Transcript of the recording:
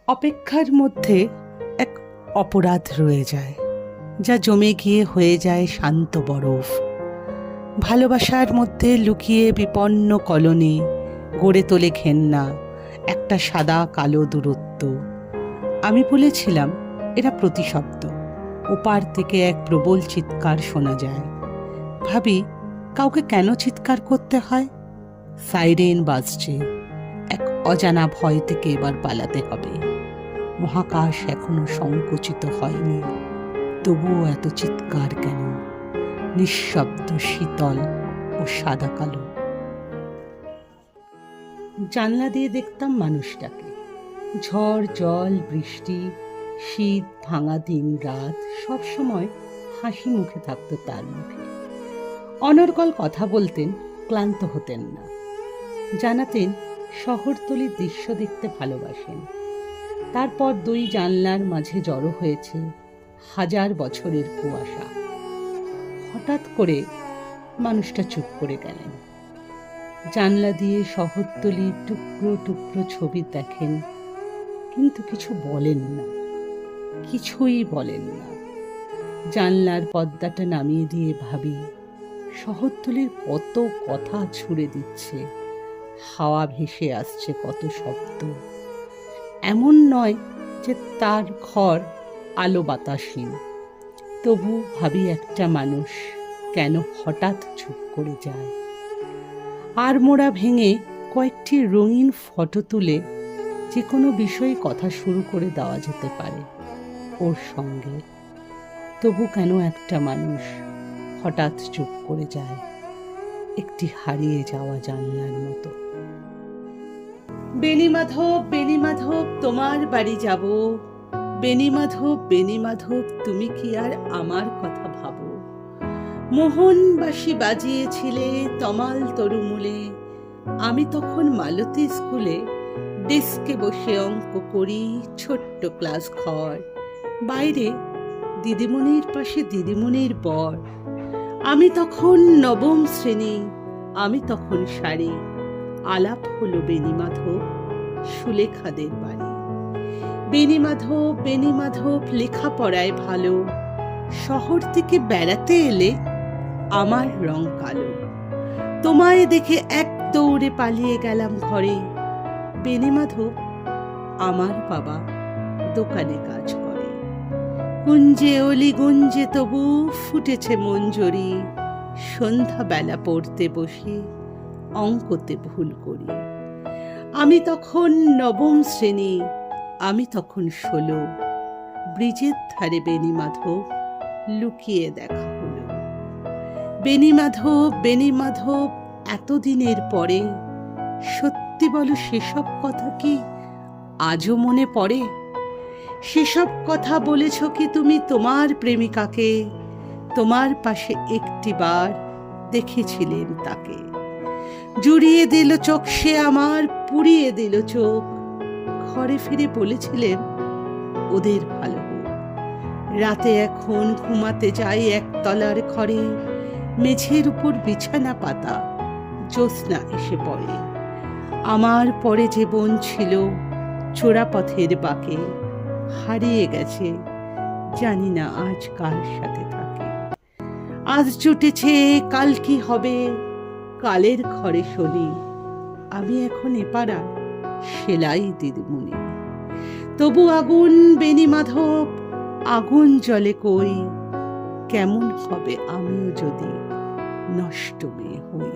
অপেক্ষার মধ্যে এক অপরাধ রয়ে যায়, যা জমে গিয়ে হয়ে যায় শান্ত বরফ। ভালোবাসার মধ্যে লুকিয়ে বিপন্ন কলোনি গড়ে তোলে ঘেন্না, একটা সাদা কালো দূরত্ব। আমি বলেছিলাম এরা প্রতিশব্দ। ওপার থেকে এক প্রবল চিৎকার শোনা যায়। ভাবি, কাউকে কেন চিৎকার করতে হয়? সাইরেন বাজছে। এক অজানা ভয় থেকে এবার পালাতে হবে। মহাকাশ এখনো সংকুচিত হয়নি, তবুও এত চিৎকার কেন? নিঃশব্দ, শীতল ও সাদা কালো। জানলা দিয়ে দেখতাম মানুষটাকে। ঝড়, জল, বৃষ্টি, শীত, ভাঙা দিন, রাত, সবসময় হাসি মুখে থাকতো তার মুখে। অনর্গল কথা বলতেন, ক্লান্ত হতেন না। জানাতেন শহরতলির দৃশ্য দেখতে ভালোবাসেন। তারপর দুই জানলার মাঝে জড়ো হয়েছে হাজার বছরের কুয়াশা। হঠাৎ করে মানুষটা চুপ করে গেলেন। জানলা দিয়ে শহরতলির টুকরো টুকরো ছবি দেখেন, কিন্তু কিছু বলেন না, কিছুই বলেন না। জানলার পর্দাটা নামিয়ে দিয়ে ভাবি, শহরতলির কত কথা ছুড়ে দিচ্ছে, হাওয়া ভেসে আসছে কত শব্দ। এমন নয় যে তার ঘর আলো বাতাসহীন, তবু ভাবি একটা মানুষ কেন হঠাৎ চুপ করে যায়। আর মোড়া ভেঙে কয়েকটি রঙিন ফটো তুলে যে কোনো বিষয়ে কথা শুরু করে দেওয়া যেতে পারে ওর সঙ্গে। তবু কেন একটা মানুষ হঠাৎ চুপ করে যায়, একটি হারিয়ে যাওয়া জানলার মতো। বেণীমাধব, বেণীমাধব, তোমার বাড়ি যাব। বেণীমাধব, বেণীমাধব, তুমি কি আর আমার কথা ভাবো? মোহনবাসী বাজিয়েছিলে তমাল তরুমূলে। আমি তখন মালতী স্কুলে ডেস্কে বসে অঙ্ক করি, ছোট্ট ক্লাস ঘর। বাইরে দিদিমণির পাশে দিদিমণির বর। আমি তখন নবম শ্রেণী, আমি তখন শাড়ি। আলাপ হলো বেণীমাধব, সুলেখাদের বাড়ি। বেণীমাধব, বেণীমাধব, লেখাপড়ায় ভালো। শহর থেকে বেড়াতে এলে আমার রং কালো। তোমায় দেখে এক দৌড়ে পালিয়ে গেলাম ঘরে। বেণীমাধব, আমার বাবা দোকানে কাজ করে। কুঞ্জে অলি গুঞ্জে তবু ফুটেছে মঞ্জরি। সন্ধ্যাবেলা পড়তে বসে অঙ্কতে ভুল করি। আমি তখন নবম শ্রেণী, আমি তখন 16। ব্রিজের ধারে বেণীমাধব, লুকিয়ে দেখা হলো। বেণীমাধব, বেণীমাধব, এতদিনের পরে সত্যি বলো, সেসব কথা কি আজও মনে পড়ে? সেসব কথা বলেছ কি তুমি তোমার প্রেমিকাকে? তোমার পাশে একটিবার দেখেছিলেন তাকে। জুড়িয়ে দিল চোখ সে আমার, পুড়িয়ে দিল চোখ। ঘরে ফিরে বলেছিলেন ওদের ভালো হোক। রাতে এখন ঘুমাতে যাই একতলার ঘরে। মেঝের উপর বিছানা পাতা, জ্যোৎস্না এসে পড়ে। আমার পরে যে বোন ছিল চোরাপথের বাঁকে, হারিয়ে গেছে, জানি না আজ কার সাথে থাকে। আজ জুটেছে, কাল কি হবে, কালের ঘরে শনি। আমি এখন এপাড়া সেলাই দিদিমণি। তবু আগুন বেণীমাধব, আগুন জ্বলে কই। কেমন হবে আমিও যদি নষ্ট মেয়ে হই।